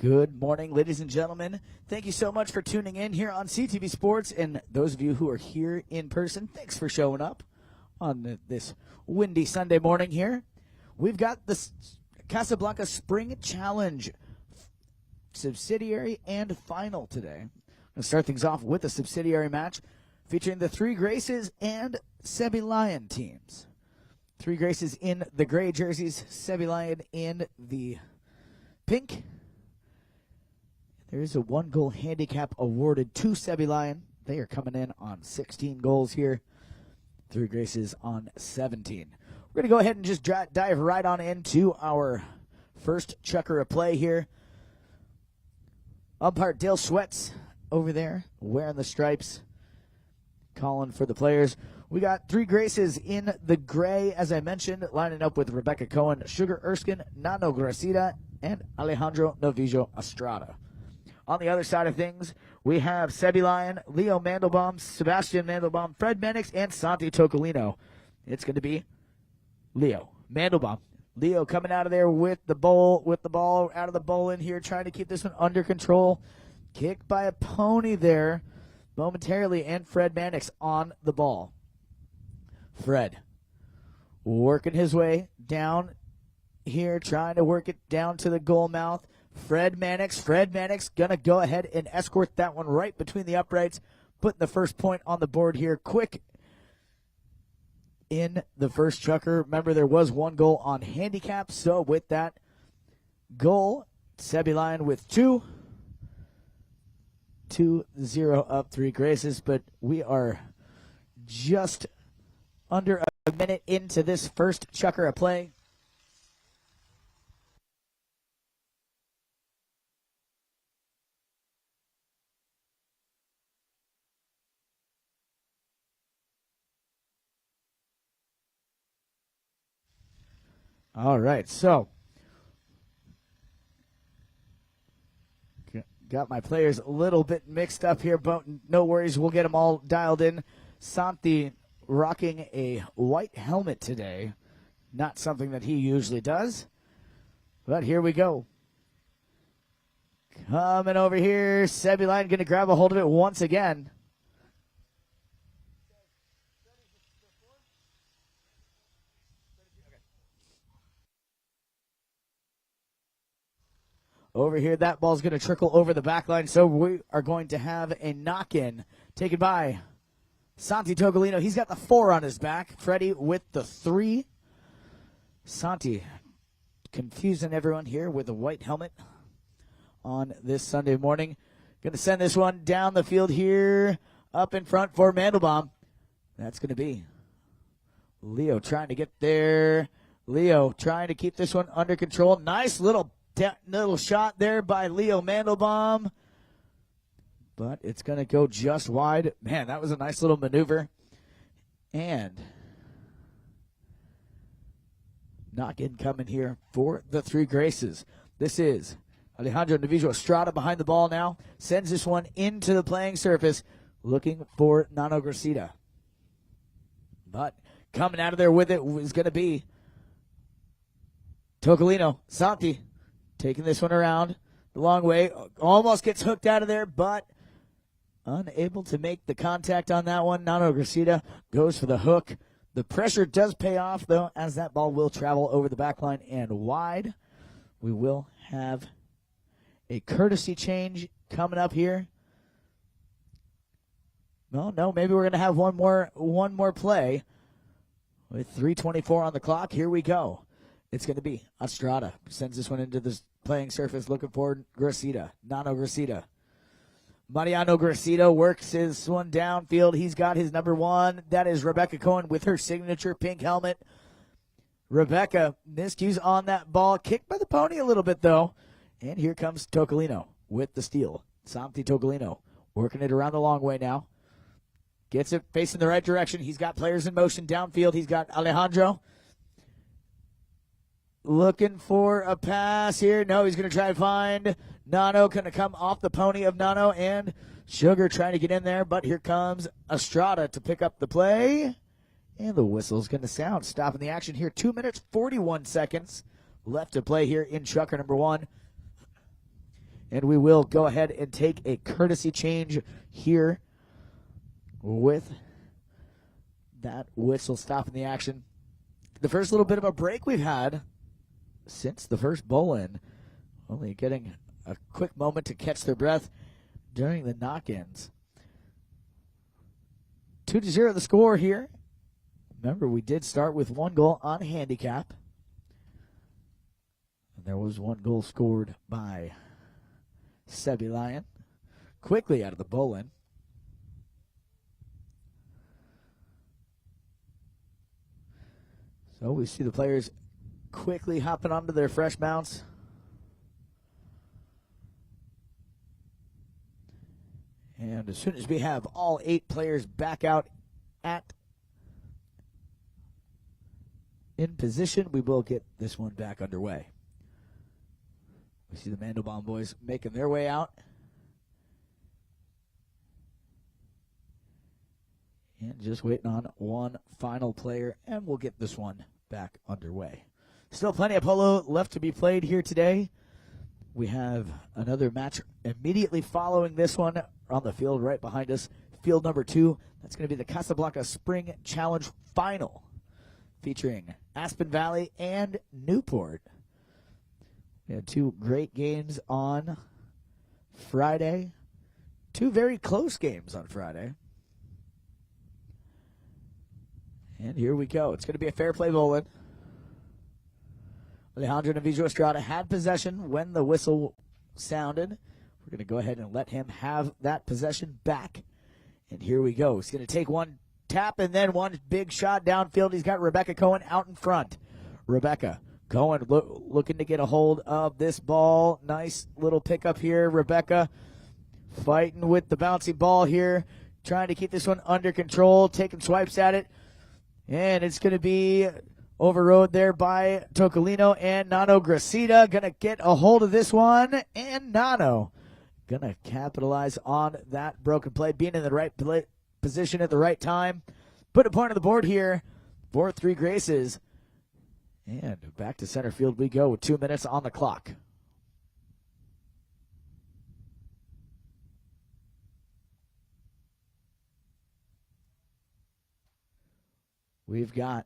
Good morning, ladies and gentlemen. Thank you so much for tuning in here on CTV Sports. And those of you who are here in person, thanks for showing up on this windy Sunday morning here. We've got the Casablanca Spring Challenge subsidiary and final today. I'm going to start things off with a subsidiary match featuring the Three Graces and SebiLion teams. Three Graces in the gray jerseys, SebiLion in the pink. There is a 1-goal handicap awarded to SebiLion. They are coming in on 16 goals here. Three Graces on 17. We're going to go ahead and just dive right on into our first chukker of play here. Umpire Dale Schwetz over there wearing the stripes, calling for the players. We got Three Graces in the gray, as I mentioned, lining up with Rebecca Cohen, Sugar Erskine, Nano Gracida, and Alejandro N Astrada. On the other side of things, we have SebiLion, Leo Mandelbaum, Sebastian Mandelbaum, Fred Mannix, and Santi Toccalino. It's going to be Leo Mandelbaum. Leo coming out of there with the ball out of the bowl in here, trying to keep this one under control. Kicked by a pony there momentarily, and Fred Mannix on the ball. Fred working his way down here, trying to work it down to the goal mouth. Fred Mannix going to go ahead and escort that one right between the uprights, putting the first point on the board here quick in the first chukker. Remember, there was 1 goal on handicap, so with that goal, SebiLion with 2-0 up Three Graces, but we are just under a minute into this first chukker of play. All right, so got my players a little bit mixed up here, but no worries. We'll get them all dialed in. Santi rocking a white helmet today. Not something that he usually does, but here we go. Coming over here, SebiLion going to grab a hold of it once again. Over here, that ball's going to trickle over the back line, so we are going to have a knock-in taken by Santi Toccalino. He's got the 4 on his back. Freddie with the 3. Santi confusing everyone here with a white helmet on this Sunday morning. Going to send this one down the field here, up in front for Mandelbaum. That's going to be Leo trying to get there. Leo trying to keep this one under control. Nice little shot there by Leo Mandelbaum, but it's going to go just wide. Man, that was a nice little maneuver. And knock-in coming here for the Three Graces. This is Alejandro N Astrada behind the ball now. Sends this one into the playing surface, looking for Nano Gracida. But coming out of there with it is going to be Toccalino. Santi taking this one around the long way. Almost gets hooked out of there, but unable to make the contact on that one. Nano Gracida goes for the hook. The pressure does pay off, though, as that ball will travel over the back line and wide. We will have a courtesy change coming up here. No, maybe we're going to have one more play. With 3:24 on the clock, here we go. It's going to be Astrada. Sends this one into the playing surface, looking for Gracida. Nano Gracida. Mariano Gracida works his one downfield. He's got his number one. That is Rebecca Cohen with her signature pink helmet. Rebecca miscues on that ball. Kicked by the pony a little bit, though. And here comes Toccalino with the steal. Santi Toccalino working it around the long way now. Gets it facing the right direction. He's got players in motion downfield. He's got Alejandro looking for a pass here. No, he's going to try to find Nano. Going to come off the pony of Nano, and Sugar trying to get in there, but here comes Astrada to pick up the play. And the whistle's going to sound, stopping the action here. 2 minutes, 41 seconds left to play here in Chucker number one. And we will go ahead and take a courtesy change here with that whistle stopping the action. The first little bit of a break we've had since the first bowl-in. Only getting a quick moment to catch their breath during the knock-ins. 2-0 the score here. Remember, we did start with 1 goal on handicap. And there was 1 goal scored by SebiLion. Quickly out of the bowl-in. So we see the players quickly hopping onto their fresh mounts. And as soon as we have all 8 players back out in position, we will get this one back underway. We see the Mandelbaum boys making their way out. And just waiting on one final player, and we'll get this one back underway. Still plenty of polo left to be played here today. We have another match immediately following this one on the field right behind us. Field number 2. That's going to be the Casablanca Spring Challenge Final, featuring Aspen Valley and Newport. We had 2 great games on Friday. 2 very close games on Friday. And here we go. It's going to be a fair play bowling. Alejandro N Astrada had possession when the whistle sounded. We're going to go ahead and let him have that possession back. And here we go. He's going to take one tap and then one big shot downfield. He's got Rebecca Cohen out in front. Rebecca Cohen looking to get a hold of this ball. Nice little pickup here. Rebecca fighting with the bouncy ball here. Trying to keep this one under control. Taking swipes at it. And it's going to be overrode there by Toccalino and Nano Gracida. Going to get a hold of this one. And Nano going to capitalize on that broken play. Being in the right position at the right time. Put a point on the board here for 3 Graces. And back to center field we go with 2 minutes on the clock. We've got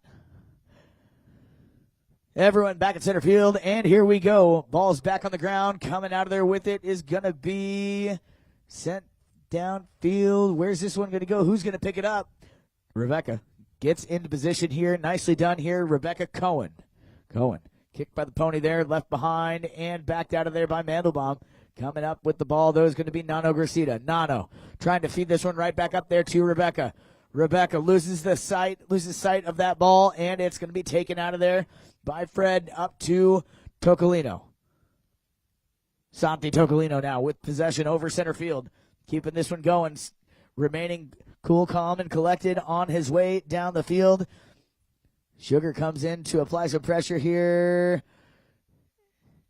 everyone back at center field, and here we go. Ball's back on the ground. Coming out of there with it is going to be sent downfield. Where's this one going to go? Who's going to pick it up? Rebecca gets into position here. Nicely done here. Rebecca Cohen. Kicked by the pony there, left behind, and backed out of there by Mandelbaum. Coming up with the ball, though, is going to be Nano Gracida. Nano trying to feed this one right back up there to Rebecca. Rebecca loses sight of that ball, and it's going to be taken out of there by Fred up to Toccalino. Santi Toccalino now with possession over center field. Keeping this one going, remaining cool, calm, and collected on his way down the field. Sugar comes in to apply some pressure here.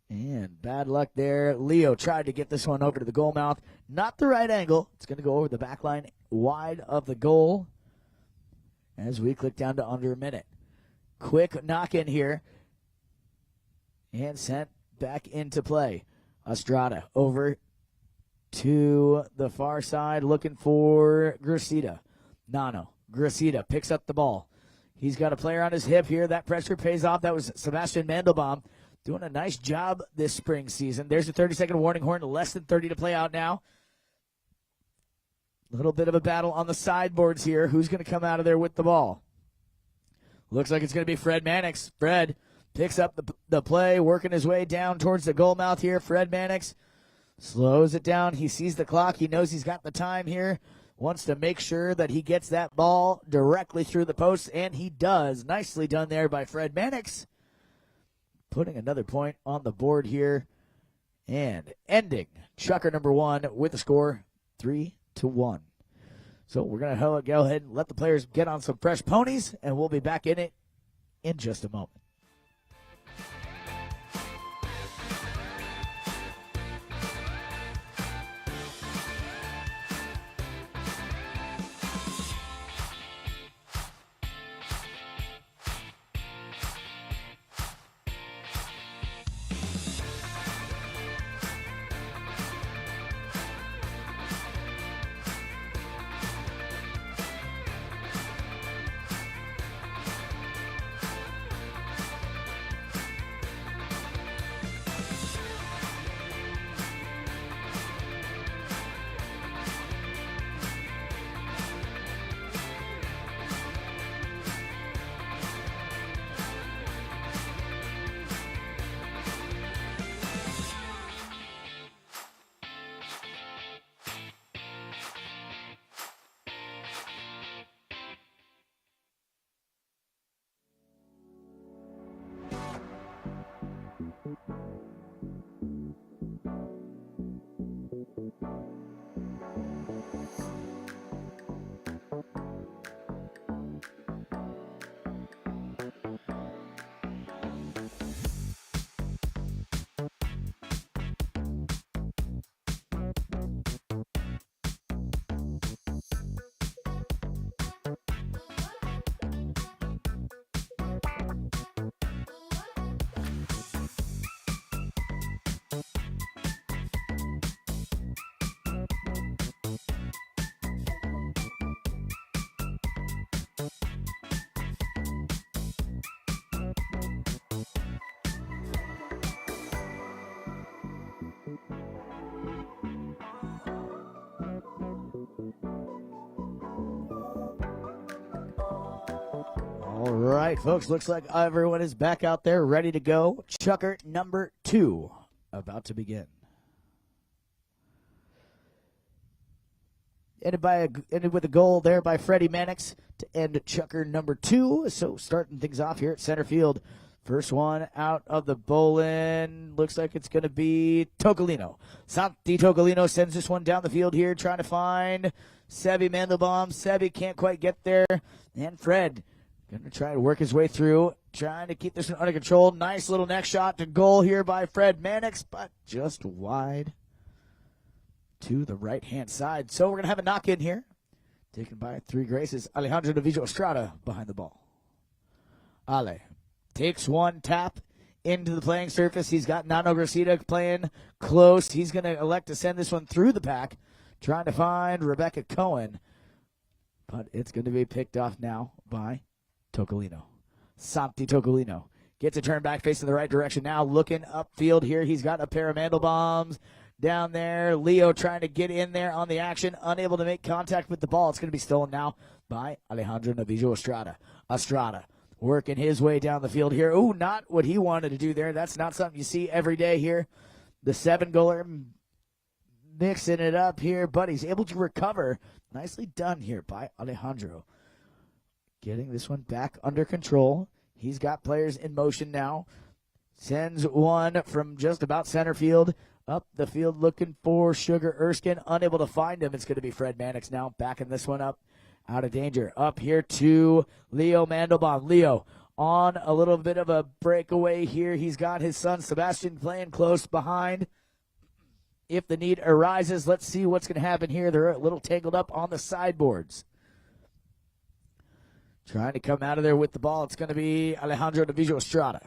And bad luck there. Leo tried to get this one over to the goal mouth. Not the right angle. It's going to go over the back line wide of the goal as we click down to under a minute. Quick knock in here. And sent back into play. Astrada over to the far side looking for Gracida. Nano Gracida picks up the ball. He's got a player on his hip here. That pressure pays off. That was Sebastian Mandelbaum doing a nice job this spring season. There's a 30-second warning horn. Less than 30 to play out now. A little bit of a battle on the sideboards here. Who's going to come out of there with the ball? Looks like it's going to be Fred Mannix. Fred picks up the play, working his way down towards the goal mouth here. Fred Mannix slows it down. He sees the clock. He knows he's got the time here. Wants to make sure that he gets that ball directly through the post, and he does. Nicely done there by Fred Mannix. Putting another point on the board here and ending Chucker number 1 with the score 3-1. So we're going to go ahead and let the players get on some fresh ponies, and we'll be back in it in just a moment. All right, folks, looks like everyone is back out there ready to go. Chucker number 2 about to begin. Ended with a goal there by Freddie Mannix to end Chucker number 2. So starting things off here at center field. First one out of the bowling. Looks like it's going to be Toccalino. Santi Toccalino sends this one down the field here, trying to find Sebi Mandelbaum. Sebi can't quite get there. And Fred going to try to work his way through, trying to keep this one under control. Nice little next shot to goal here by Fred Mannix, but just wide to the right-hand side. So we're going to have a knock-in here, taken by 3 Graces. Alejandro N Astrada behind the ball. Ale takes one tap into the playing surface. He's got Nano Gracida playing close. He's going to elect to send this one through the pack, trying to find Rebecca Cohen. But it's going to be picked off now by Toccalino. Santi Toccalino gets a turn back facing the right direction now, looking upfield here. He's got a pair of Mandelbaums down there. Leo trying to get in there on the action, unable to make contact with the ball. It's going to be stolen now by Alejandro N Astrada. Estrada working his way down the field here. Ooh, not what he wanted to do there. That's not something you see every day here. The 7-goaler mixing it up here, but he's able to recover. Nicely done here by Alejandro. Getting this one back under control. He's got players in motion now. Sends one from just about center field. Up the field looking for Sugar Erskine. Unable to find him. It's going to be Fred Mannix now backing this one up. Out of danger. Up here to Leo Mandelbaum. Leo on a little bit of a breakaway here. He's got his son Sebastian playing close behind. If the need arises, let's see what's going to happen here. They're a little tangled up on the sideboards. Trying to come out of there with the ball. It's going to be Alejandro N Astrada.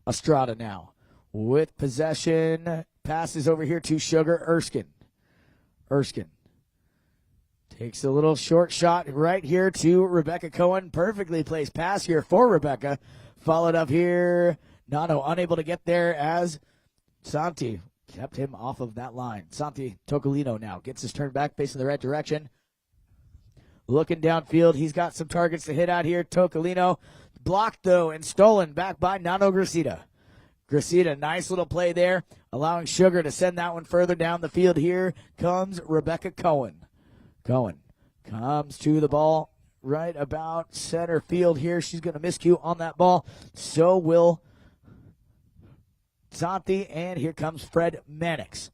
Estrada now with possession. Passes over here to Sugar Erskine. Erskine takes a little short shot right here to Rebecca Cohen. Perfectly placed pass here for Rebecca. Followed up here. Nano unable to get there as Santi kept him off of that line. Santi Toccalino now gets his turn back facing the right direction. Looking downfield, he's got some targets to hit out here. Toccalino Blocked, though, and stolen back by Nano Gracida. Gracida, nice little play there, allowing Sugar to send that one further down the field. Here comes Rebecca Cohen. Cohen comes to the ball right about center field here. She's going to miscue on that ball. So will Santi, and here comes Fred Mannix.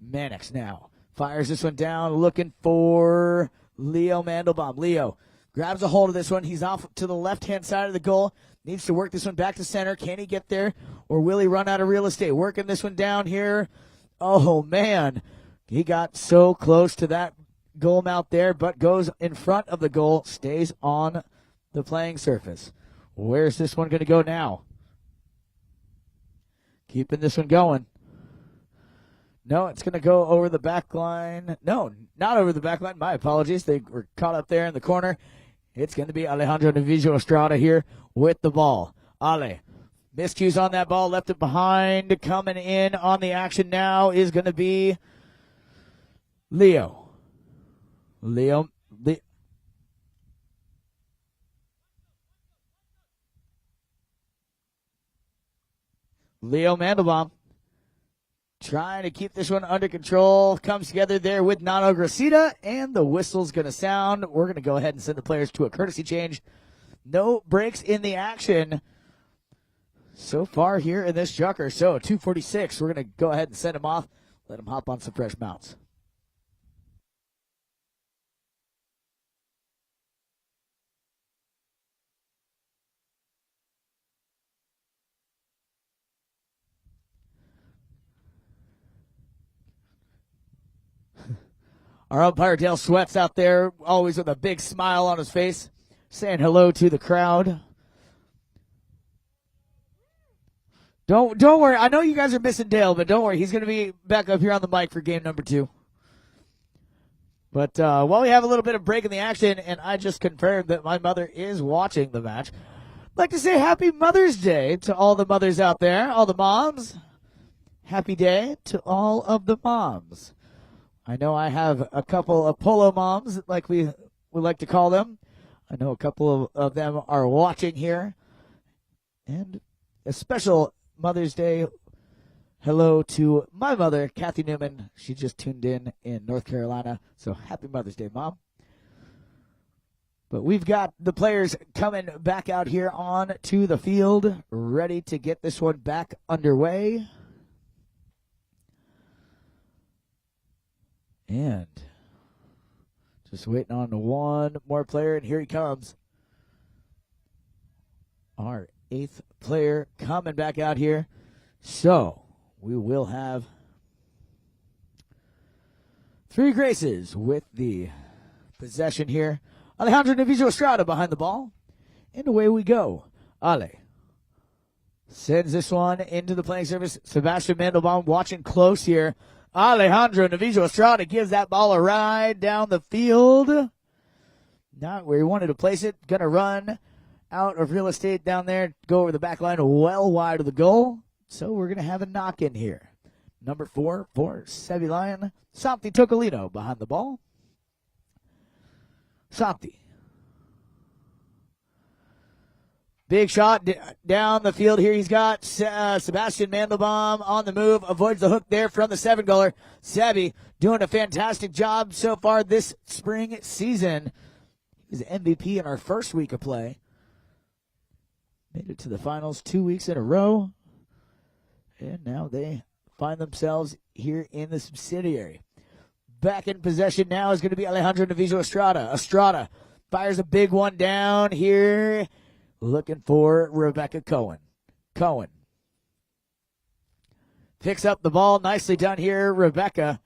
Mannix now fires this one down, looking for Leo Mandelbaum. Leo grabs a hold of this one. He's off to the left-hand side of the goal. Needs to work this one back to center. Can he get there, or will he run out of real estate? Working this one down here. Oh, man. He got so close to that goal mount there, but goes in front of the goal, stays on the playing surface. Where's this one going to go now? Keeping this one going. No, it's going to go over the back line. No, not over the back line. My apologies. They were caught up there in the corner. It's going to be Alejandro N Astrada here with the ball. Ale miscues on that ball, left it behind. Coming in on the action now is going to be Leo. Leo Mandelbaum trying to keep this one under control. Comes together there with Nano Gracida, and the whistle's going to sound. We're going to go ahead and send the players to a courtesy change. No breaks in the action so far here in this Jucker. So 2:46, we're going to go ahead and send them off. Let them hop on some fresh mounts. Our umpire Dale Sweats out there, always with a big smile on his face, saying hello to the crowd. Don't worry. I know you guys are missing Dale, but don't worry. He's going to be back up here on the mic for game number 2. But while we have a little bit of break in the action, and I just confirmed that my mother is watching the match, I'd like to say Happy Mother's Day to all the mothers out there, all the moms. Happy day to all of the moms. I know I have a couple of polo moms, like we would like to call them. I know a couple of them are watching here. And a special Mother's Day hello to my mother, Kathy Newman. She just tuned in North Carolina. So happy Mother's Day, Mom. But we've got the players coming back out here on to the field, ready to get this one back underway. And just waiting on one more player, and here he comes. Our 8th player coming back out here. So we will have 3 Graces with the possession here. Alejandro N Astrada behind the ball. And away we go. Ale sends this one into the playing surface. Sebastian Mandelbaum watching close here. Alejandro N Astrada gives that ball a ride down the field. Not where he wanted to place it. Going to run out of real estate down there. Go over the back line well wide of the goal. So we're going to have a knock in here. Number 4 for SebiLion. Santi Toccalino behind the ball. Santi. Big shot down the field here. He's got Sebastian Mandelbaum on the move. Avoids the hook there from the 7-goaler. Sebi doing a fantastic job so far this spring season. He's MVP in our first week of play. Made it to the finals 2 weeks in a row. And now they find themselves here in the subsidiary. Back in possession now is going to be Alejandro N Astrada. Estrada fires a big one down here. Looking for Rebecca Cohen. Cohen picks up the ball. Nicely done here, Rebecca.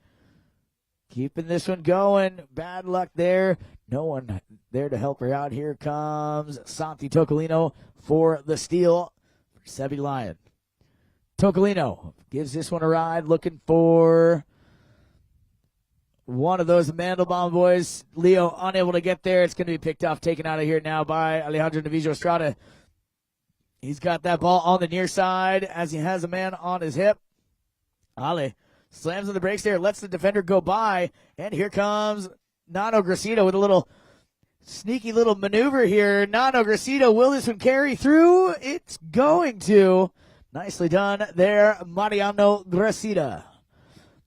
Keeping this one going. Bad luck there. No one there to help her out. Here comes Santi Toccalino for the steal for SebiLion. Toccalino gives this one a ride. Looking for one of those Mandelbaum boys. Leo unable to get there. It's going to be picked off, taken out of here now by Alejandro N Astrada. He's got that ball on the near side as he has a man on his hip. Ale slams on the brakes there, lets the defender go by, and here comes Nano Gracida with a little Sneaky little maneuver here. Nano Gracida, will this one carry through? It's going to. Nicely done there, Nano Gracida.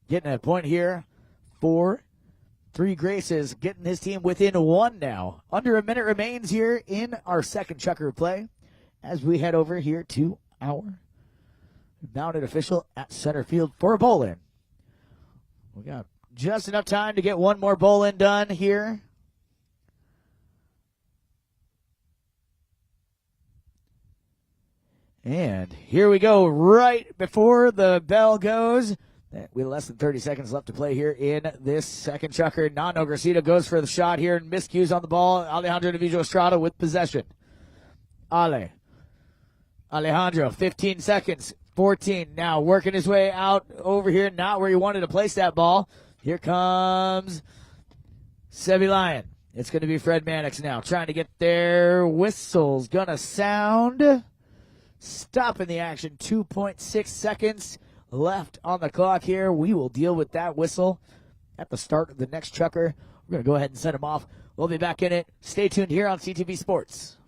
Getting a point here for Three Graces, getting his team within one now. Under a minute remains here in our second chukker play as we head over here to our mounted official at center field for a bowl in. We got just enough time to get one more bowl in done here. And here we go, right before the bell goes. With less than 30 seconds left to play here in this second chukker. Nano Gracida goes for the shot here and miscues on the ball. Alejandro N Astrada with possession. Alejandro, 15 seconds, 14. Now working his way out over here, not where he wanted to place that ball. Here comes SebiLion. It's going to be Fred Mannix now, trying to get there. Whistle's going to sound. Stopping the action, 2.6 seconds left on the clock here. We will deal with that whistle at the start of the next chukker. We're going to go ahead and send him off. We'll be back in it. Stay tuned here on CTV Sports.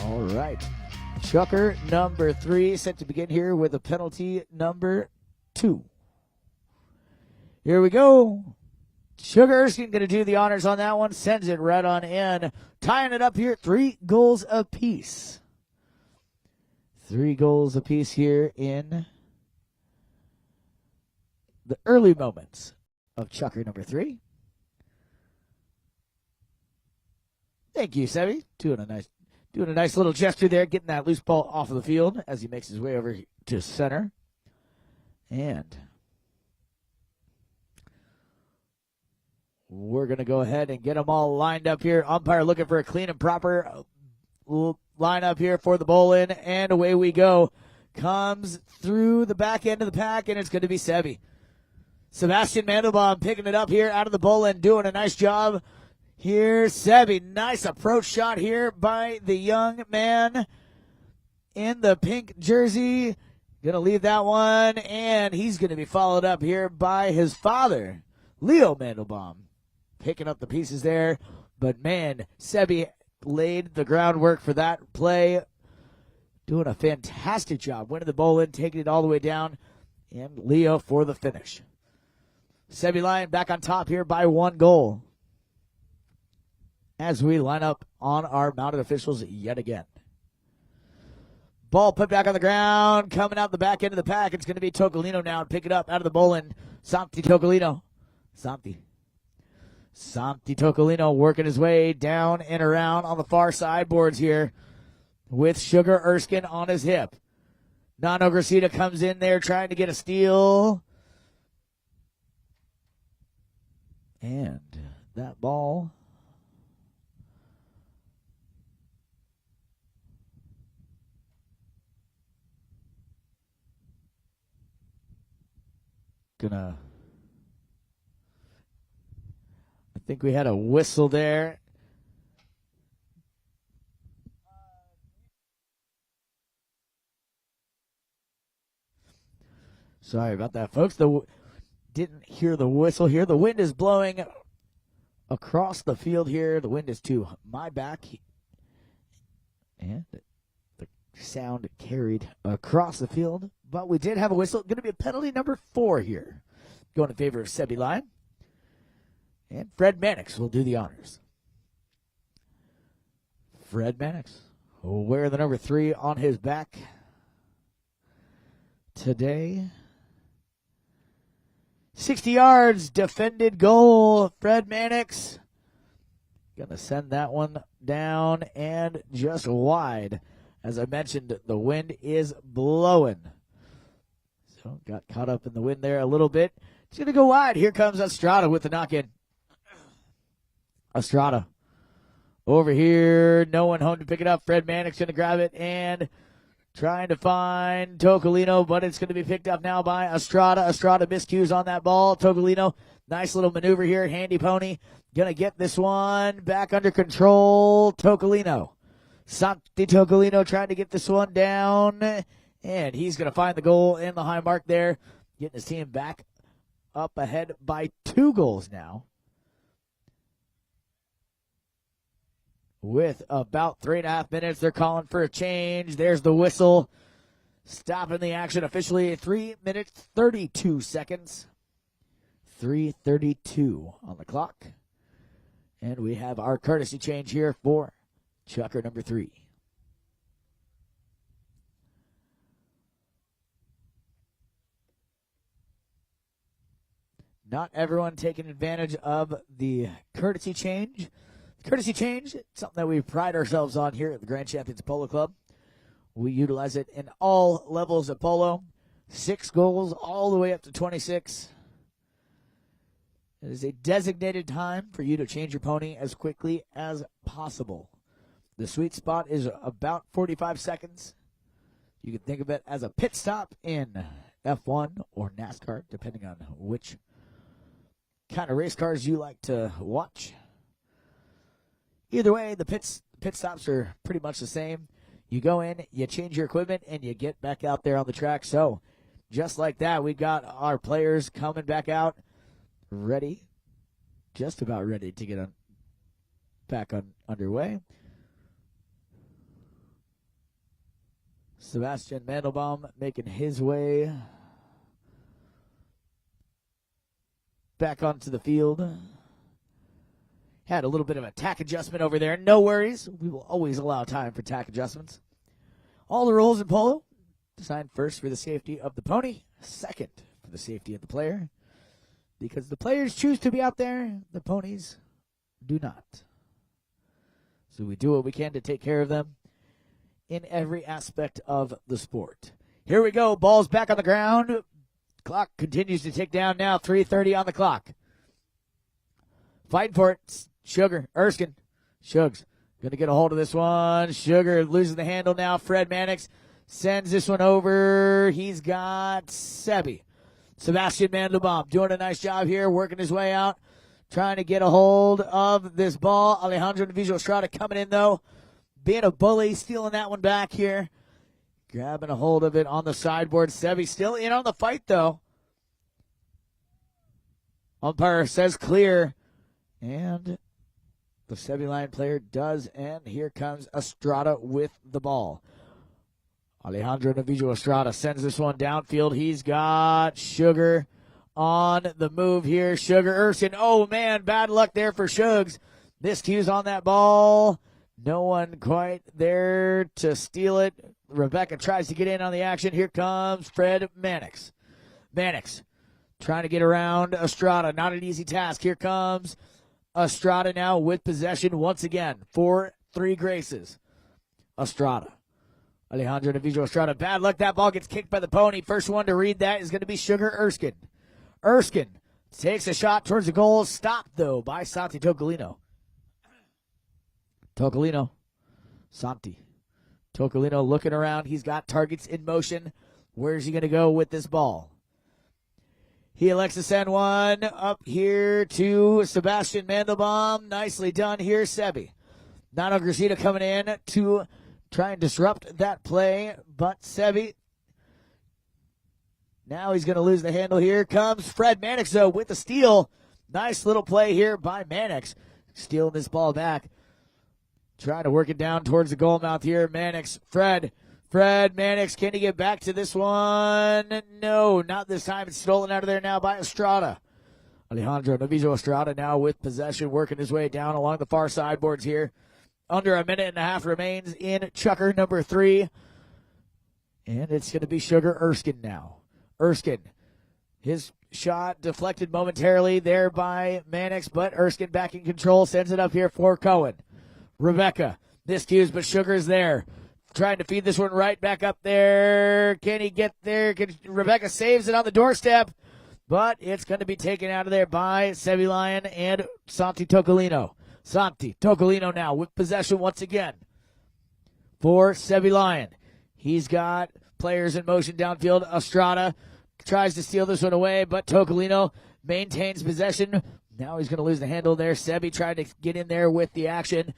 All right. Chukker number 3 set to begin here with a penalty number 2. Here we go. Sugar Erskine going to do the honors on that one. Sends it right on in. Tying it up here, 3 goals apiece. 3 goals apiece here in the early moments of Chukker number 3. Thank you, Sebi. Doing a nice little gesture there, getting that loose ball off of the field as he makes his way over to center. And we're going to go ahead and get them all lined up here. Umpire looking for a clean and proper lineup here for the bowl in, and away we go. Comes through the back end of the pack, and it's going to be Sebi. Sebastian Mandelbaum picking it up here out of the bowl and doing a nice job. Here's Sebi. Nice approach shot here by the young man in the pink jersey. Going to leave that one, and he's going to be followed up here by his father, Leo Mandelbaum, picking up the pieces there. But, man, Sebi laid the groundwork for that play, doing a fantastic job, winning the bowl in, taking it all the way down, and Leo for the finish. SebiLion back on top here by 1 goal as we line up on our mounted officials yet again. Ball put back on the ground, coming out the back end of the pack. It's going to be Toccalino now and pick it up out of the bowl in. Santi Toccalino. Santi Toccalino working his way down and around on the far sideboards here with Sugar Erskine on his hip. Nano Gracida comes in there trying to get a steal. And that ball I think we had a whistle there. Sorry about that, folks. Didn't hear the whistle here. The wind is blowing across the field here. The wind is to my back. And the sound carried across the field. But we did have a whistle. Going to be a penalty number 4 here. Going in favor of SebiLion. And Fred Mannix will do the honors. Fred Mannix will wear the number 3 on his back today. 60 yards, defended goal. Fred Mannix going to send that one down and just wide. As I mentioned, the wind is blowing. So got caught up in the wind there a little bit. It's going to go wide. Here comes Estrada with the knock-in. Estrada over here. No one home to pick it up. Fred Mannix going to grab it and trying to find Toccalino, but it's going to be picked up now by Estrada. Estrada miscues on that ball. Toccalino, nice little maneuver here. Handy pony. Going to get this one back under control. Toccalino. Santi Toccalino trying to get this one down. And he's going to find the goal in the high mark there. Getting his team back up ahead by 2 goals now. With about 3.5 minutes, they're calling for a change. There's the whistle. Stopping the action officially. 3 minutes, 32 seconds. 3:32 on the clock. And we have our courtesy change here for Chucker number 3. Not everyone taking advantage of the courtesy change. Courtesy change, something that we pride ourselves on here at the Grand Champions Polo Club. We utilize it in all levels of polo. 6 goals all the way up to 26. It is a designated time for you to change your pony as quickly as possible. The sweet spot is about 45 seconds. You can think of it as a pit stop in F1 or NASCAR, depending on which kind of race cars you like to watch. Either way, the pit stops are pretty much the same. You go in, you change your equipment, and you get back out there on the track. So, just like that, we've got our players coming back out, ready, just about ready to get back underway. Sebastian Mandelbaum making his way back onto the field. Had a little bit of a tack adjustment over there. No worries. We will always allow time for tack adjustments. All the rules in polo designed first for the safety of the pony, second for the safety of the player. Because the players choose to be out there, the ponies do not. So we do what we can to take care of them in every aspect of the sport. Here we go. Ball's back on the ground. Clock continues to tick down now. 3:30 on the clock. Fighting for it. Sugar, Erskine. Shugs going to get a hold of this one. Sugar losing the handle now. Fred Mannix sends this one over. He's got Sebi. Sebastian Mandelbaum doing a nice job here, working his way out, trying to get a hold of this ball. Alejandro N Astrada coming in, though, being a bully, stealing that one back here. Grabbing a hold of it on the sideboard. Sebi still in on the fight, though. Umpire says clear. And the SebiLion player does. And here comes Estrada with the ball. Alejandro N Astrada sends this one downfield. He's got Sugar on the move here. Sugar Erskine. Oh, man, bad luck there for Shugs. Miscues on that ball. No one quite there to steal it. Rebecca tries to get in on the action. Here comes Fred Mannix. Mannix trying to get around Estrada. Not an easy task. Here comes Estrada now with possession once again for 3 Graces. Estrada. Alejandro N Estrada. Bad luck. That ball gets kicked by the pony. First one to read that is going to be Sugar Erskine. Erskine takes a shot towards the goal. Stopped, though, by Santi Toccalino. Toccalino. Santi. Toccalino looking around. He's got targets in motion. Where's he going to go with this ball? He elects to send one up here to Sebastian Mandelbaum. Nicely done here, Sebi. Nano Gracida coming in to try and disrupt that play, but Sebi, now he's going to lose the handle. Here comes Fred Mannix, though, with the steal. Nice little play here by Mannix. Stealing this ball back. Trying to work it down towards the goal mouth here. Mannix, Fred Mannix, can he get back to this one? No, not this time. It's stolen out of there now by Estrada. Alejandro N Estrada now with possession, working his way down along the far sideboards here. Under a minute and a half remains in chukker number 3. And it's going to be Sugar Erskine now. Erskine, his shot deflected momentarily there by Mannix, but Erskine back in control, sends it up here for Cohen. Rebecca, miscues, but Sugar's there. Trying to feed this one right back up there. Can he get there? Rebecca saves it on the doorstep, but it's going to be taken out of there by SebiLion and Santi Toccalino. Santi Toccalino now with possession once again for SebiLion. He's got players in motion downfield. Estrada tries to steal this one away, but Toccalino maintains possession. Now he's going to lose the handle there. Sebi tried to get in there with the action.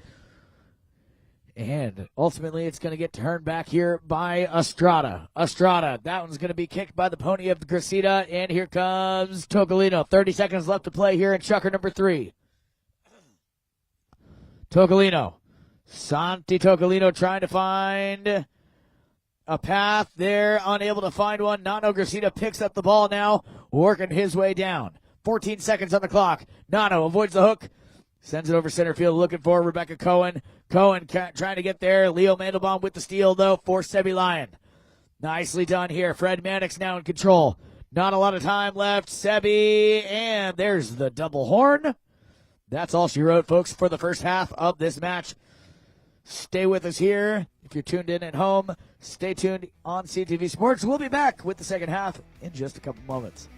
And ultimately it's going to get turned back here by Estrada. Estrada, that one's going to be kicked by the pony of Gracida. And here comes Toccalino. 30 seconds left to play here in chukker number 3. Toccalino. Santi Toccalino trying to find a path there, unable to find one. Nano Gracida picks up the ball now, working his way down. 14 seconds on the clock. Nano avoids the hook, sends it over center field, looking for Rebecca Cohen. Cohen trying to get there. Leo Mandelbaum with the steal, though, for SebiLion. Nicely done here. Fred Mannix now in control. Not a lot of time left. Sebi, and there's the double horn. That's all she wrote, folks, for the first half of this match. Stay with us here. If you're tuned in at home, stay tuned on CTV Sports. We'll be back with the second half in just a couple moments.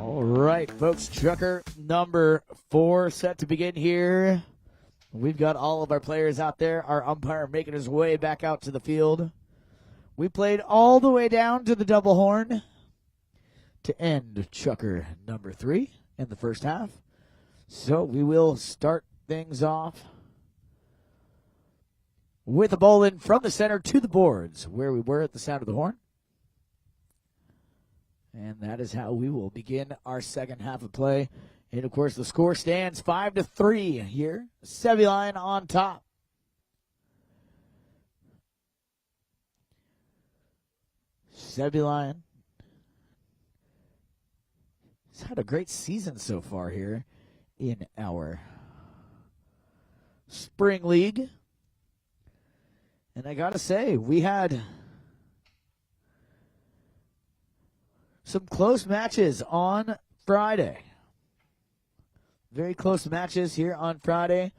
All right, folks, Chucker number 4 set to begin here. We've got all of our players out there. Our umpire making his way back out to the field. We played all the way down to the double horn to end Chucker number 3 in the first half. So we will start things off with a bowling from the center to the boards where we were at the sound of the horn. And that is how we will begin our second half of play. And, of course, the score stands 5-3 here. SebiLion on top. SebiLion has had a great season so far here in our spring league. And I got to say, we had some close matches on Friday. Very close matches here on Friday.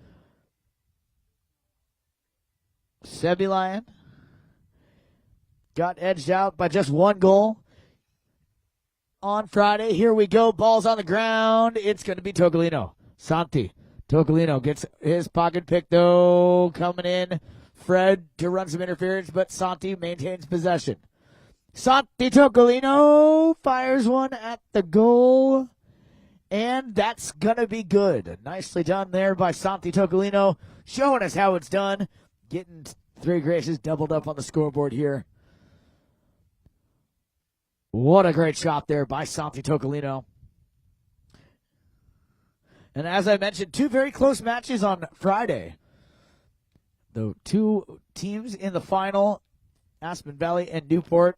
SebiLion got edged out by just 1 goal on Friday. Here we go. Ball's on the ground. It's going to be Toccalino. Santi Toccalino gets his pocket pick, though, coming in. Fred to run some interference, but Santi maintains possession. Santi Toccalino fires one at the goal, and that's going to be good. Nicely done there by Santi Toccalino, showing us how it's done. Getting 3 Graces doubled up on the scoreboard here. What a great shot there by Santi Toccalino. And as I mentioned, 2 very close matches on Friday. The 2 teams in the final, Aspen Valley and Newport,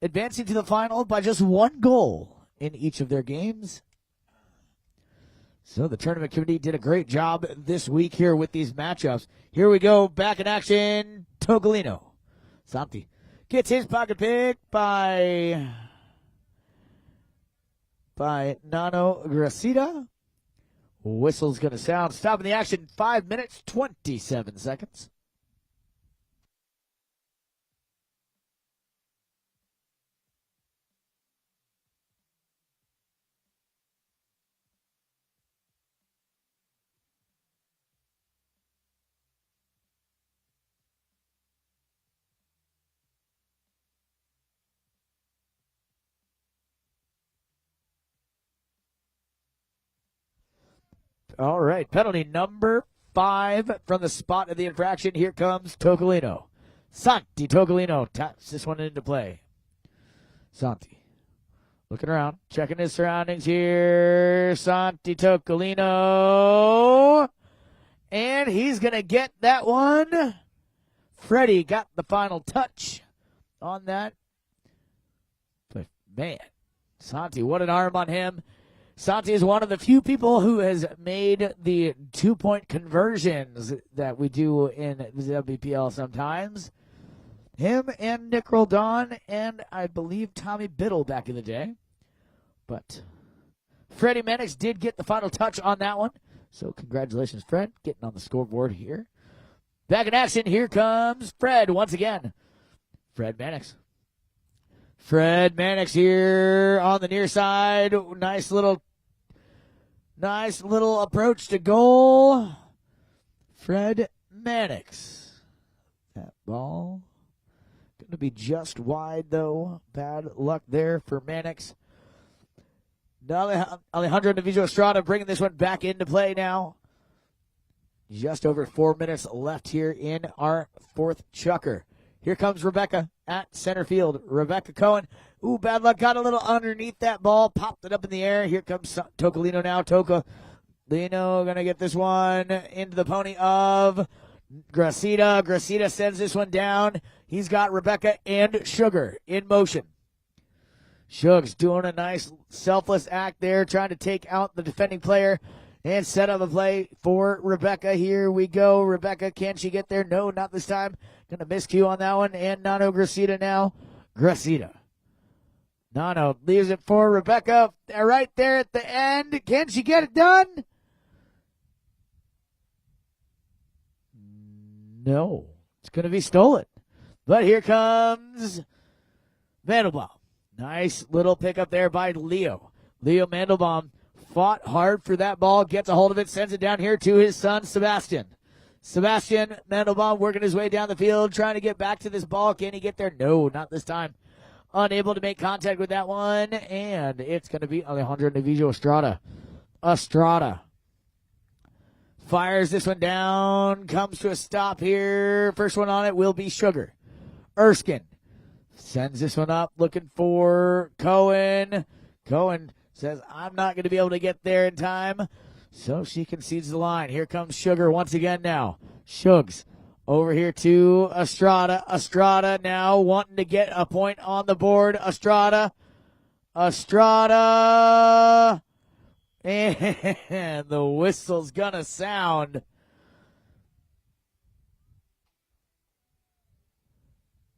advancing to the final by just 1 goal in each of their games. So the tournament committee did a great job this week here with these matchups. Here we go, back in action, Toccalino. Santi gets his pocket pick by Nano Gracida. Whistle's going to sound. Stopping the action, 5 minutes, 27 seconds. All right, penalty number 5 from the spot of the infraction. Here comes Toccalino. Santi Toccalino taps this one into play. Santi looking around, checking his surroundings here. Santi Toccalino. And he's going to get that one. Freddie got the final touch on that. But, man, Santi, what an arm on him. Santi is one of the few people who has made the 2-point conversions that we do in the WPL sometimes. Him and Nick Roldan and I believe Tommy Biddle back in the day. But Freddie Mannix did get the final touch on that one. So congratulations, Fred, getting on the scoreboard here. Back in action, here comes Fred once again. Fred Mannix. Fred Mannix here on the near side. Nice little approach to goal. Fred Mannix. That ball going to be just wide, though. Bad luck there for Mannix. Alejandro N Astrada bringing this one back into play now. Just over 4 minutes left here in our 4th Chucker. Here comes Rebecca at center field. Rebecca Cohen. Ooh, bad luck. Got a little underneath that ball. Popped it up in the air. Here comes Toccalino now. Toccalino going to get this one into the pony of Gracida. Gracida sends this one down. He's got Rebecca and Sugar in motion. Shugs doing a nice selfless act there, trying to take out the defending player and set up a play for Rebecca. Here we go. Rebecca, can she get there? No, not this time. Going to miscue on that one. And Nano Gracida now. Gracida. Nano leaves it for Rebecca right there at the end. Can she get it done? No. It's going to be stolen. But here comes Mandelbaum. Nice little pickup there by Leo. Leo Mandelbaum fought hard for that ball, gets a hold of it, sends it down here to his son, Sebastian. Sebastian Mandelbaum working his way down the field, trying to get back to this ball. Can he get there? No, not this time. Unable to make contact with that one, and it's going to be Alejandro N Astrada. Estrada fires this one down, comes to a stop here. First one on it will be Sugar. Erskine sends this one up, looking for Cohen. Cohen says, I'm not going to be able to get there in time, so she concedes the line. Here comes Sugar once again now. Shugs over here to Estrada. Estrada now wanting to get a point on the board. Estrada. And the whistle's going to sound.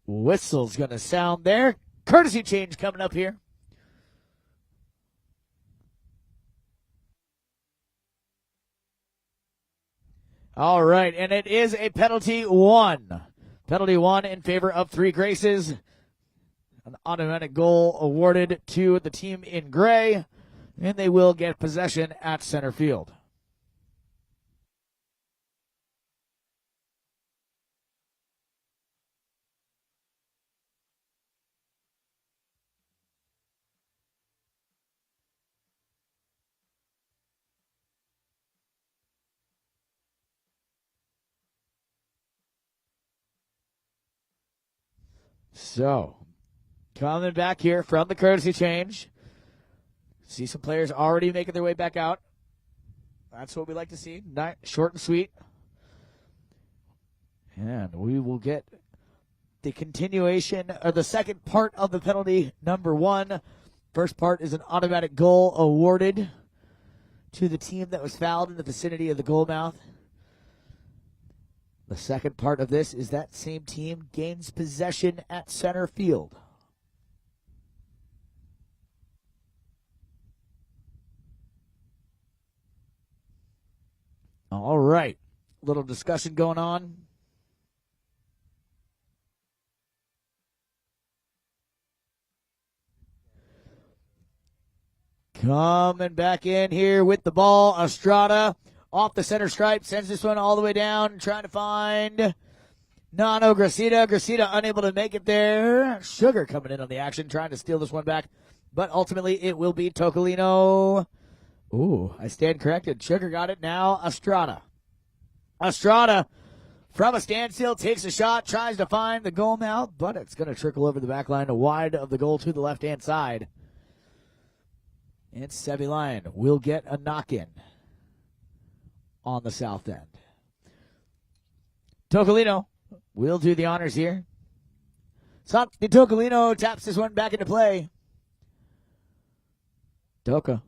Whistle's going to sound there. Courtesy change coming up here. All right, and it is a penalty one. Penalty one in favor of Three Graces. An automatic goal awarded to the team in gray, and they will get possession at center field. So, coming back here from the courtesy change. See some players already making their way back out. That's what we like to see. Short and sweet. And we will get the continuation of the second part of the penalty number one. First part is an automatic goal awarded to the team that was fouled in the vicinity of the goal mouth. The second part of this is that same team gains possession at center field. All right. Little discussion going on. Coming back in here with the ball. Estrada off the center stripe. Sends this one all the way down. Trying to find Nano Gracida. Gracida unable to make it there. Sugar coming in on the action. Trying to steal this one back. But ultimately it will be Toccalino. Ooh, I stand corrected. Sugar got it now. Estrada. Estrada from a standstill takes a shot. Tries to find the goal mouth. But it's going to trickle over the back line wide of the goal to the left-hand side. And SebiLion will get a knock-in on the south end. Toccalino will do the honors here. Santi Toccalino taps this one back into play. Tocca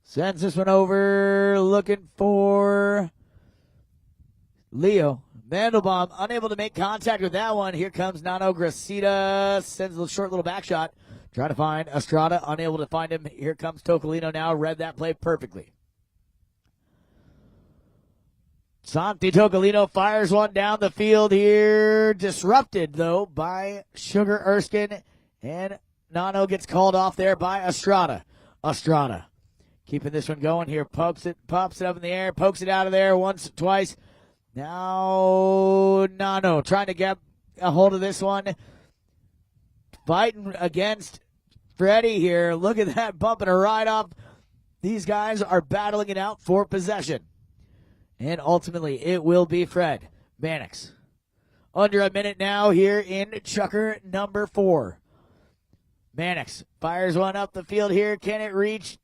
sends this one over, looking for Leo. Mandelbaum unable to make contact with that one. Here comes Nano Gracida. Sends a short little back shot. Trying to find Estrada. Unable to find him. Here comes Toccalino now. Read that play perfectly. Santi Toccalino fires one down the field here. Disrupted, though, by Sugar Erskine. And Nano gets called off there by Estrada. Estrada keeping this one going here. Pops it up in the air. Pokes it out of there once, twice. Now Nano trying to get a hold of this one. Fighting against Freddie here. Look at that, bumping a ride off. These guys are battling it out for possession. And ultimately, it will be Fred. Mannix. Under a minute now here in Chucker number 4. Mannix fires one up the field here. Can it reach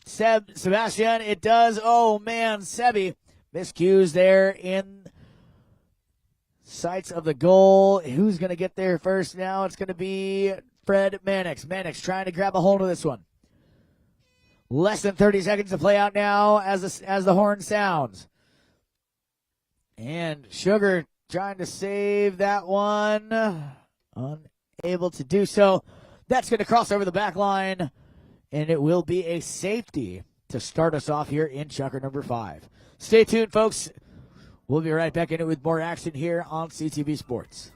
Sebastian? It does. Oh, man, Sebi miscues there in sights of the goal. Who's going to get there first now? It's going to be Fred Mannix. Mannix trying to grab a hold of this one. Less than 30 seconds to play out now as the horn sounds. And Sugar trying to save that one. Unable to do so. That's going to cross over the back line. And it will be a safety to start us off here in Chucker number 5. Stay tuned, folks. We'll be right back in it with more action here on CTV Sports.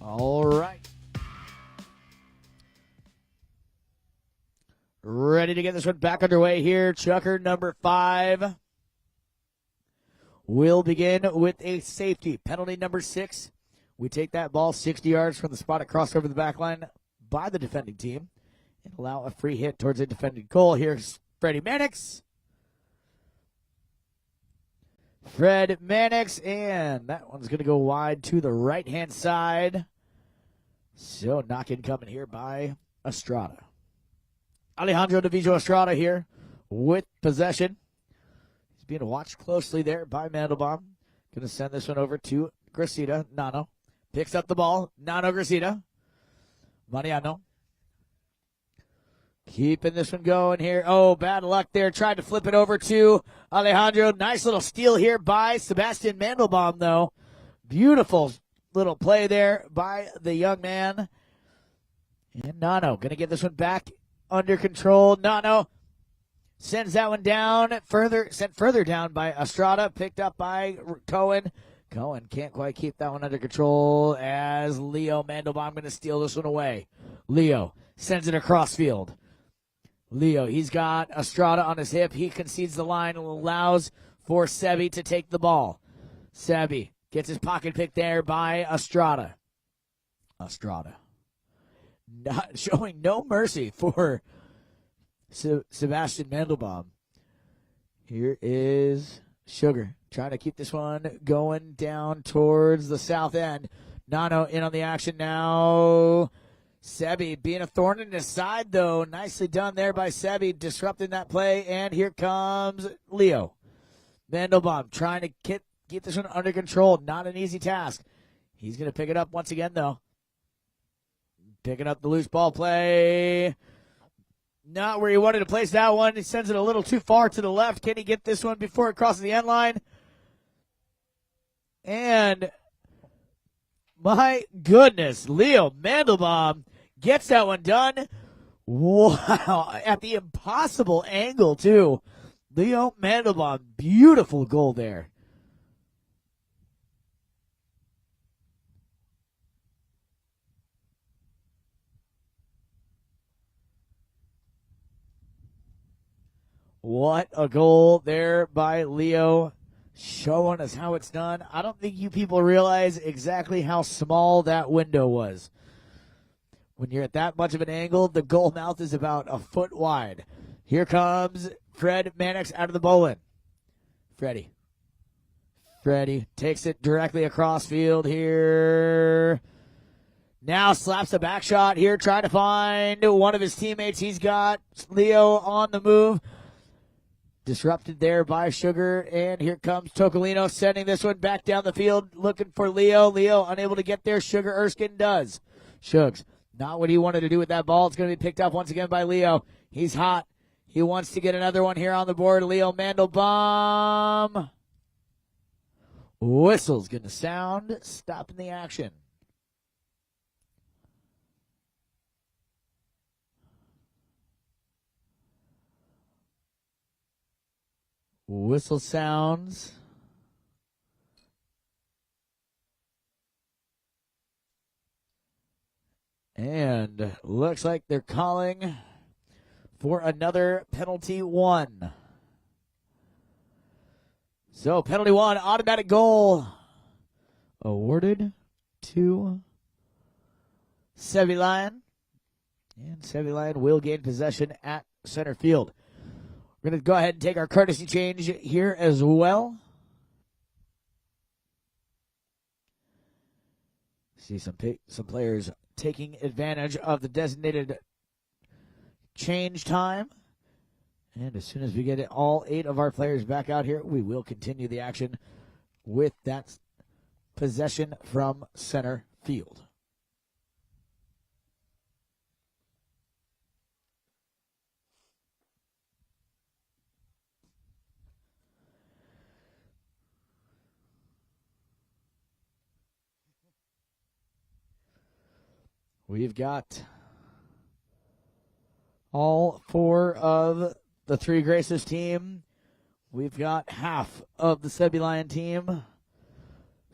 All right. Ready to get this one back underway here. Chucker number 5 will begin with a safety. Penalty number 6. We take that ball 60 yards from the spot it crossed over the back line by the defending team and allow a free hit towards a defending goal. Here's Freddie Mannix. Fred Mannix, and that one's going to go wide to the right-hand side. So knock-in coming here by Estrada. Alejandro N Astrada here with possession. He's being watched closely there by Mandelbaum. Going to send this one over to Gracida. Nano picks up the ball. Nano Gracida. Mariano. Keeping this one going here. Oh, bad luck there. Tried to flip it over to Alejandro. Nice little steal here by Sebastian Mandelbaum, though. Beautiful little play there by the young man. And Nano going to get this one back under control. Nano sends that one down. Sent further down by Estrada. Picked up by Cohen. Cohen can't quite keep that one under control as Leo Mandelbaum going to steal this one away. Leo sends it across field. Leo, he's got Estrada on his hip. He concedes the line and allows for Sebi to take the ball. Sebi gets his pocket pick there by Estrada. Estrada not showing no mercy for Sebastian Mandelbaum. Here is Sugar trying to keep this one going down towards the south end. Nano in on the action now. Sebi being a thorn in his side, though. Nicely done there by Sebi, disrupting that play. And here comes Leo. Mandelbaum trying to keep this one under control. Not an easy task. He's going to pick it up once again, though. Picking up the loose ball play. Not where he wanted to place that one. He sends it a little too far to the left. Can he get this one before it crosses the end line? And my goodness, Leo Mandelbaum gets that one done. Wow, at the impossible angle, too. Leo Mandelbaum, beautiful goal there. What a goal there by Leo, showing us how it's done. I don't think you people realize exactly how small that window was. When you're at that much of an angle, the goal mouth is about a foot wide. Here comes Fred Mannix out of the bowling. Freddie takes it directly across field here. Now slaps a back shot here, trying to find one of his teammates. He's got Leo on the move. Disrupted there by Sugar, and here comes Toccalino sending this one back down the field, looking for Leo. Leo unable to get there. Sugar Erskine does. Shugs, not what he wanted to do with that ball. It's going to be picked up once again by Leo. He's hot. He wants to get another one here on the board. Leo Mandelbaum. Whistle's going to sound, stopping the action. Whistle sounds. And looks like they're calling for another penalty 1. So penalty 1, automatic goal awarded to SebiLion. And SebiLion will gain possession at center field. We're going to go ahead and take our courtesy change here as well. See some players taking advantage of the designated change time. And as soon as we get all 8 of our players back out here, we will continue the action with that possession from center field. We've got all 4 of the Three Graces team. We've got half of the SebiLion team.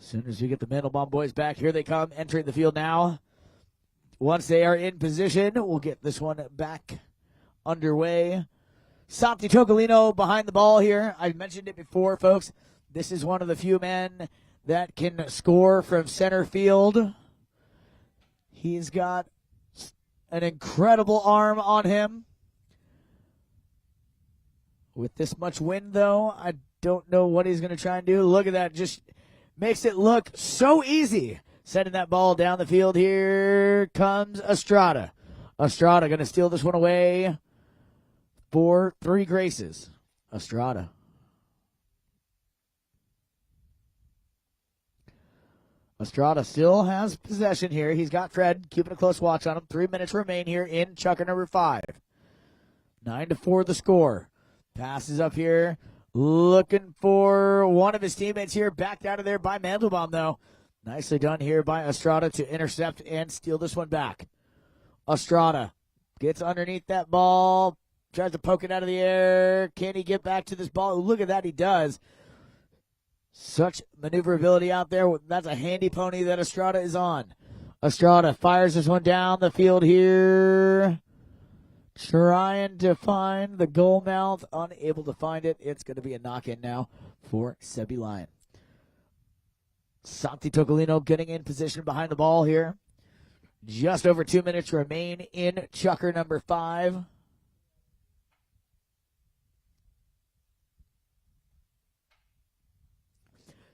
As soon as we get the Mandelbaum boys back, here they come, entering the field now. Once they are in position, we'll get this one back underway. Santi Toccalino behind the ball here. I mentioned it before, folks. This is one of the few men that can score from center field. He's got an incredible arm on him. With this much wind, though, I don't know what he's going to try and do. Look at that. Just makes it look so easy. Sending that ball down the field. Here comes Astrada. Astrada going to steal this one away for 3 Graces. Astrada. Estrada still has possession here. He's got Fred keeping a close watch on him. 3 minutes remain here in chukker number 5. 9-4 the score. Passes up here. Looking for one of his teammates here. Backed out of there by Mandelbaum, though. Nicely done here by Estrada to intercept and steal this one back. Estrada gets underneath that ball. Tries to poke it out of the air. Can he get back to this ball? Look at that, he does. Such maneuverability out there. That's a handy pony that Estrada is on. Estrada fires this one down the field here. Trying to find the goal mouth. Unable to find it. It's going to be a knock-in now for SebiLion. Santi Toccalino getting in position behind the ball here. Just over 2 minutes remain in chukker number 5.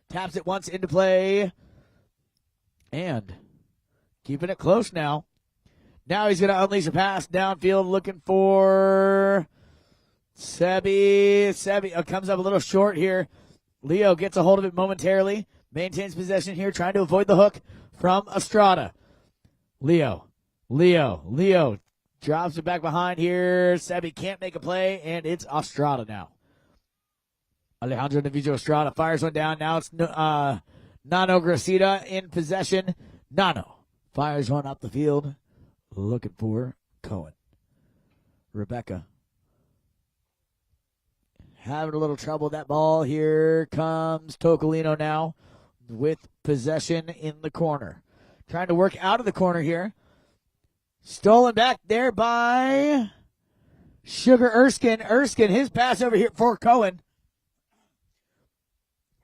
Taps it once into play. And keeping it close now. Now he's going to unleash a pass downfield looking for Sebi. Comes up a little short here. Leo gets a hold of it momentarily. Maintains possession here, trying to avoid the hook from Estrada. Leo drops it back behind here. Sebi can't make a play, and it's Estrada now. Alejandro N Astrada fires one down. Now it's Nano Gracida in possession. Nano fires one up the field. Looking for Cohen. Rebecca having a little trouble with that ball. Here comes Toccalino now with possession in the corner. Trying to work out of the corner here. Stolen back there by Sugar Erskine. Erskine, his pass over here for Cohen.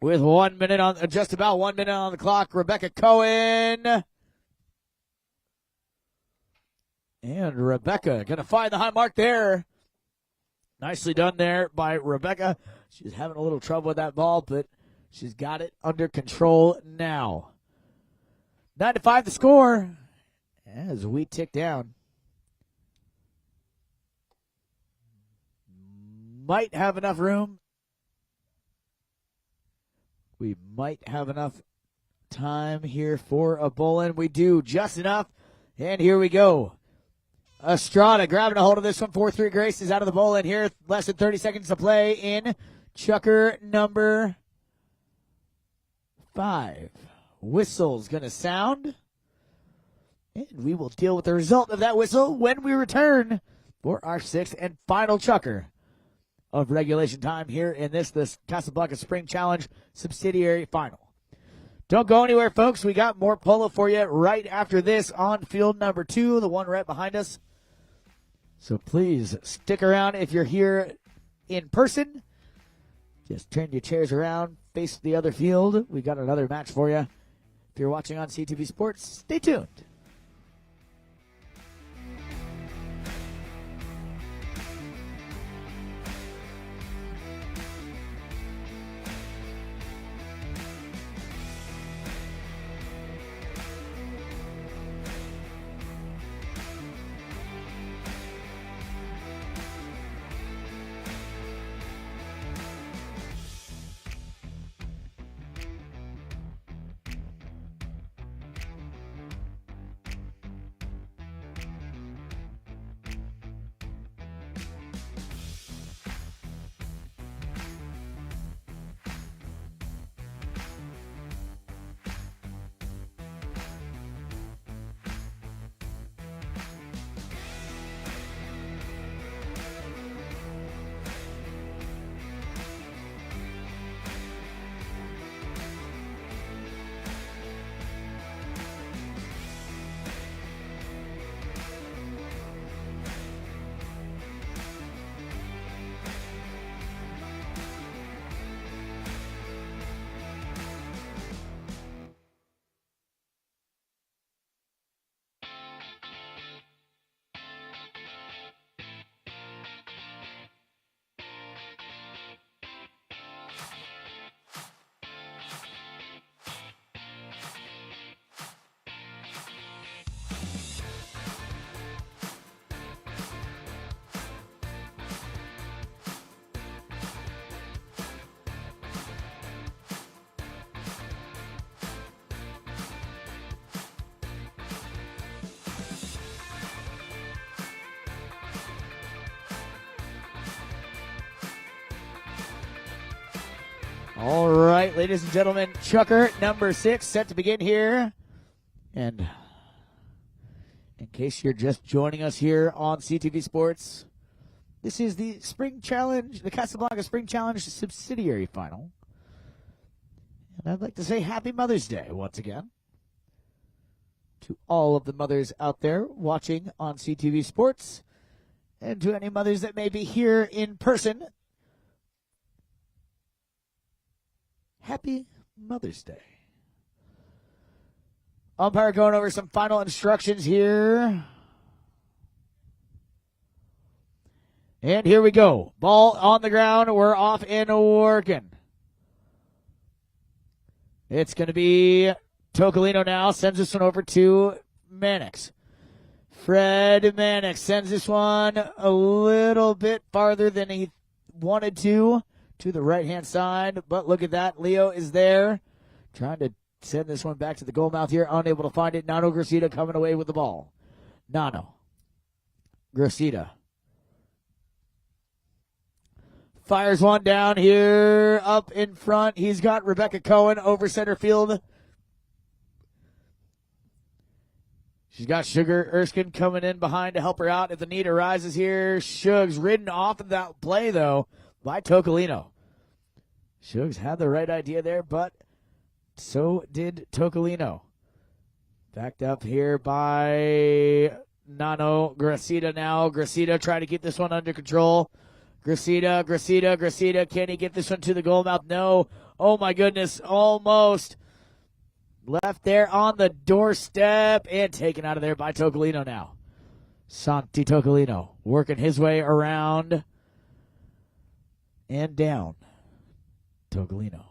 With 1 minute on, just about 1 minute on the clock, Rebecca Cohen. And Rebecca going to find the high mark there. Nicely done there by Rebecca. She's having a little trouble with that ball, but she's got it under control now. 9-5 the score as we tick down. Might have enough room. We might have enough time here for a bowl-in. We do just enough. And here we go. Estrada grabbing a hold of this one. 4-3 Grace is out of the bowl-in here. Less than 30 seconds to play in chukker number 5. Whistle's going to sound. And we will deal with the result of that whistle when we return for our 6th and final chukker of regulation time here in this Casablanca Spring Challenge Subsidiary Final. Don't go anywhere, folks. We got more polo for you right after this on field number 2, the one right behind us. So please stick around if you're here in person. Just turn your chairs around, face the other field. We got another match for you. If you're watching on CTV Sports, stay tuned. All right, ladies and gentlemen, Chucker number 6 set to begin here. And in case you're just joining us here on CTV Sports, this is the Spring Challenge, the Casablanca Spring Challenge Subsidiary Final. And I'd like to say Happy Mother's Day once again to all of the mothers out there watching on CTV Sports, and to any mothers that may be here in person. Happy Mother's Day. Umpire going over some final instructions here. And here we go. Ball on the ground. We're off and working. It's going to be Toccalino now. Sends this one over to Mannix. Fred Mannix sends this one a little bit farther than he wanted to the right-hand side. But look at that. Leo is there trying to send this one back to the goal mouth here. Unable to find it. Nano Gracida coming away with the ball. Nano Gracida fires one down here up in front. He's got Rebecca Cohen over center field. She's got Sugar Erskine coming in behind to help her out if the need arises here. Shugs ridden off of that play, though, by Toccalino. Shugs had the right idea there, but so did Toccalino. Backed up here by Nano Gracida now. Gracida trying to keep this one under control. Gracida. Can he get this one to the goal mouth? No. Oh, my goodness. Almost. Left there on the doorstep and taken out of there by Toccalino now. Santi Toccalino working his way around and down. Toccalino.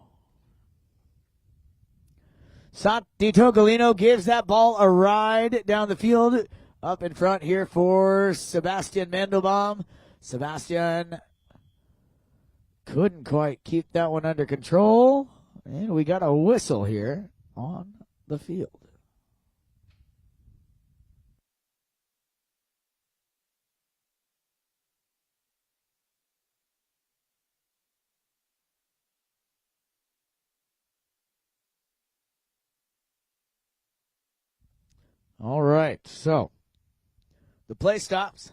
Santi Toccalino gives that ball a ride down the field. Up in front here for Sebastian Mandelbaum. Sebastian couldn't quite keep that one under control. And we got a whistle here on the field. All right, so the play stops.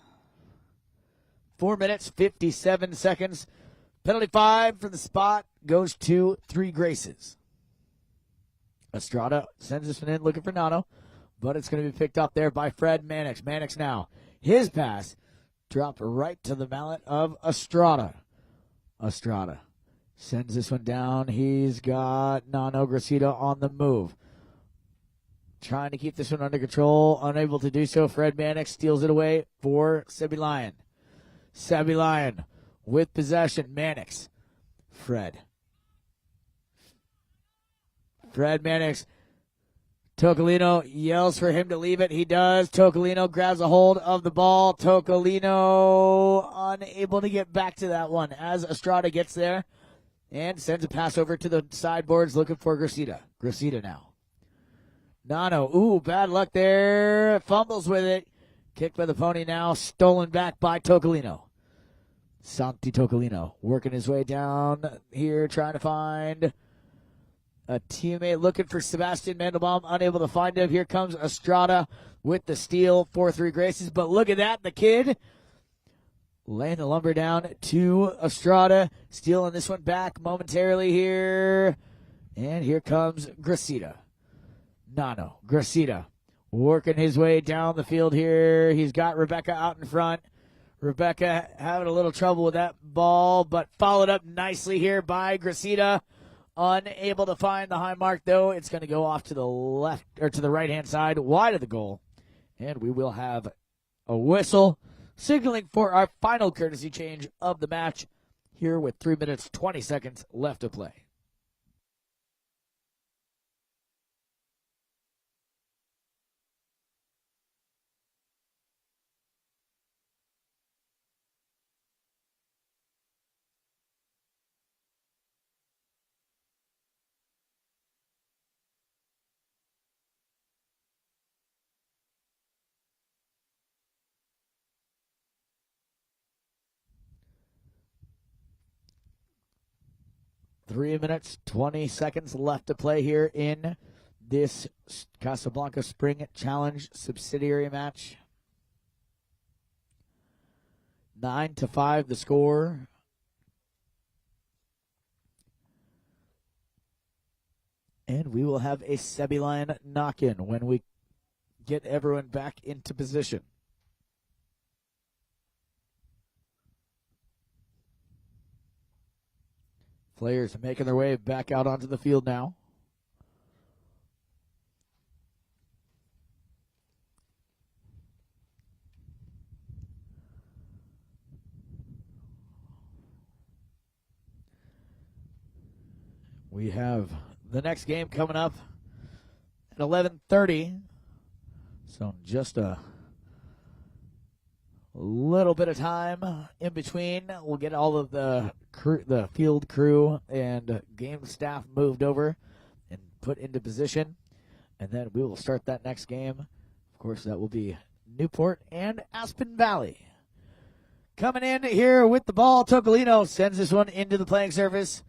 4 minutes, 57 seconds. Penalty 5 for the spot goes to 3 Graces. Estrada sends this one in looking for Nano, but it's going to be picked up there by Fred Mannix. Mannix now. His pass dropped right to the mallet of Estrada. Estrada sends this one down. He's got Nano Gracida on the move. Trying to keep this one under control. Unable to do so. Fred Mannix steals it away for SebiLion. SebiLion with possession. Mannix. Fred Mannix. Toccalino yells for him to leave it. He does. Toccalino grabs a hold of the ball. Toccalino unable to get back to that one as Estrada gets there and sends a pass over to the sideboards looking for Gracida. Gracida now. Nano. Ooh, bad luck there. Fumbles with it. Kicked by the pony now. Stolen back by Toccalino. Santi Toccalino working his way down here, trying to find a teammate looking for Sebastian Mandelbaum, unable to find him. Here comes Estrada with the steal for 3 Graces. But look at that, the kid laying the lumber down to Estrada, stealing this one back momentarily here. And here comes Gracida. Nano Gracida working his way down the field here. He's got Rebecca out in front. Rebecca having a little trouble with that ball, but followed up nicely here by Gracida. Unable to find the high mark, though. It's going to go off to the left, or to the right-hand side, wide of the goal. And we will have a whistle signaling for our final courtesy change of the match here with 3 minutes, 20 seconds left to play. 3 minutes, 20 seconds left to play here in this Casablanca Spring Challenge subsidiary match. 9-5 the score. And we will have a SebiLion knock-in when we get everyone back into position. Players making their way back out onto the field now. We have the next game coming up at 11:30. So just a little bit of time in between. We'll get all of the field crew and game staff moved over and put into position. And then we will start that next game. Of course, that will be Newport and Aspen Valley. Coming in here with the ball, Toccalino sends this one into the playing surface.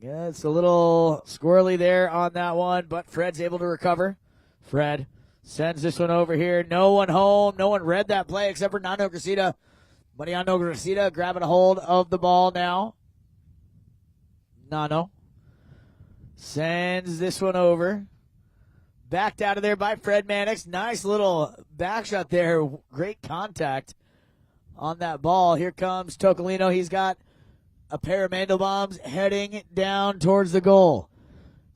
Yeah, it's a little squirrely there on that one, but Fred's able to recover. Fred sends this one over here. No one home. No one read that play except for Nano Gracida. Nano Gracida grabbing a hold of the ball now. Nano sends this one over. Backed out of there by Fred Mannix. Nice little back shot there. Great contact on that ball. Here comes Toccalino. He's got a pair of Mandelbaums heading down towards the goal.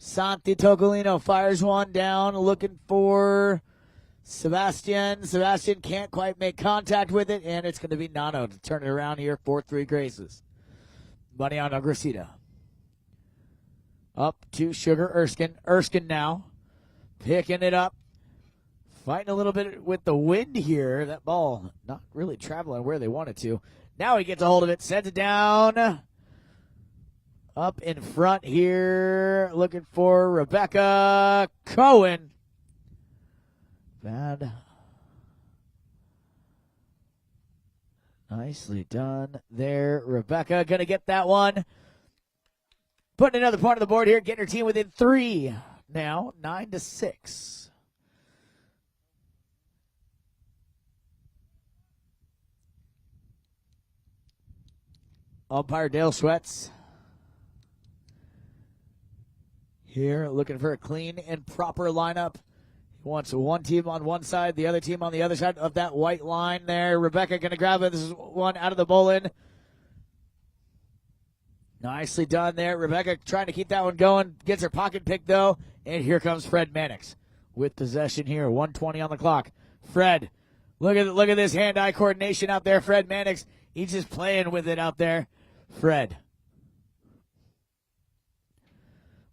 Santi Toccalino fires one down, looking for Sebastian. Sebastian can't quite make contact with it, and it's going to be Nano to turn it around here. 4-3 Graces. Nano Gracida. Up to Sugar Erskine. Erskine now picking it up. Fighting a little bit with the wind here. That ball not really traveling where they wanted to. Now he gets a hold of it, sends it down. Up in front here, looking for Rebecca Cohen. Bad. Nicely done there. Rebecca going to get that one. Putting another point on the board here, getting her team within 3 now, 9-6. Umpire Dale Sweats here looking for a clean and proper lineup. He wants one team on one side, the other team on the other side of that white line there. Rebecca going to grab it. This is one out of the bowling. Nicely done there. Rebecca trying to keep that one going. Gets her pocket pick, though. And here comes Fred Mannix with possession here. 1:20 on the clock. Fred, look at this hand-eye coordination out there. Fred Mannix, he's just playing with it out there. Fred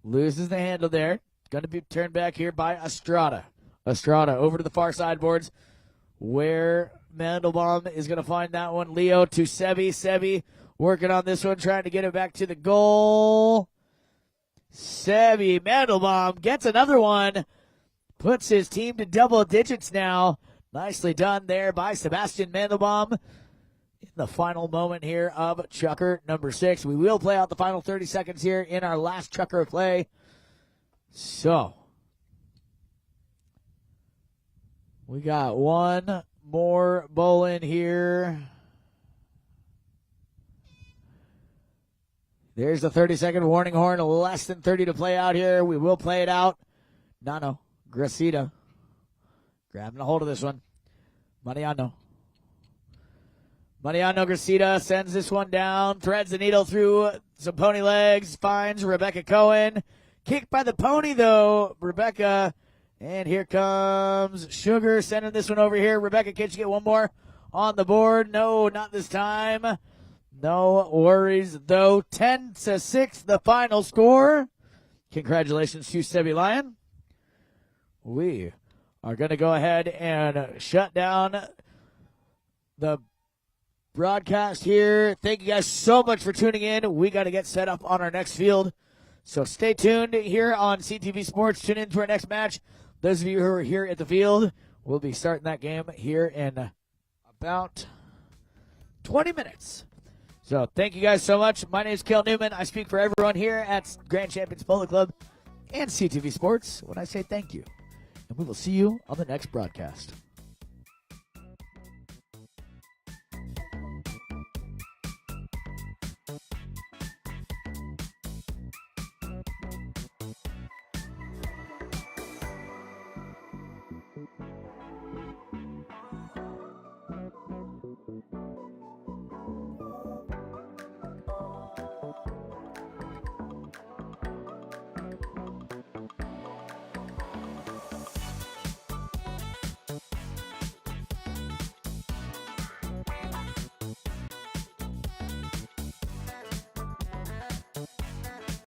loses the handle there. Going to be turned back here by Estrada. Estrada over to the far sideboards where Mandelbaum is going to find that one. Leo to Sebi. Sebi working on this one, trying to get it back to the goal. Sebi, Mandelbaum gets another one. Puts his team to double digits now. Nicely done there by Sebastian Mandelbaum. In the final moment here of Chucker number 6. We will play out the final 30 seconds here in our last Chucker play. So, we got one more bowling here. There's the 30-second warning horn. Less than 30 to play out here. We will play it out. Nano Gracida grabbing a hold of this one. Nano Gracida sends this one down, threads the needle through some pony legs, finds Rebecca Cohen. Kicked by the pony, though, Rebecca. And here comes Sugar sending this one over here. Rebecca, can she get one more on the board? No, not this time. No worries, though. 10-6, the final score. Congratulations to SebiLion. We are going to go ahead and shut down the broadcast here. Thank you guys so much for tuning in. We got to get set up on our next field. So stay tuned here on CTV Sports. Tune in to our next match. Those of you who are here at the field, we'll be starting that game here in about 20 minutes. So thank you guys so much. My name is Kel Newman. I speak for everyone here at Grand Champions Polo Club and CTV Sports when I say thank you. And we will see you on the next broadcast.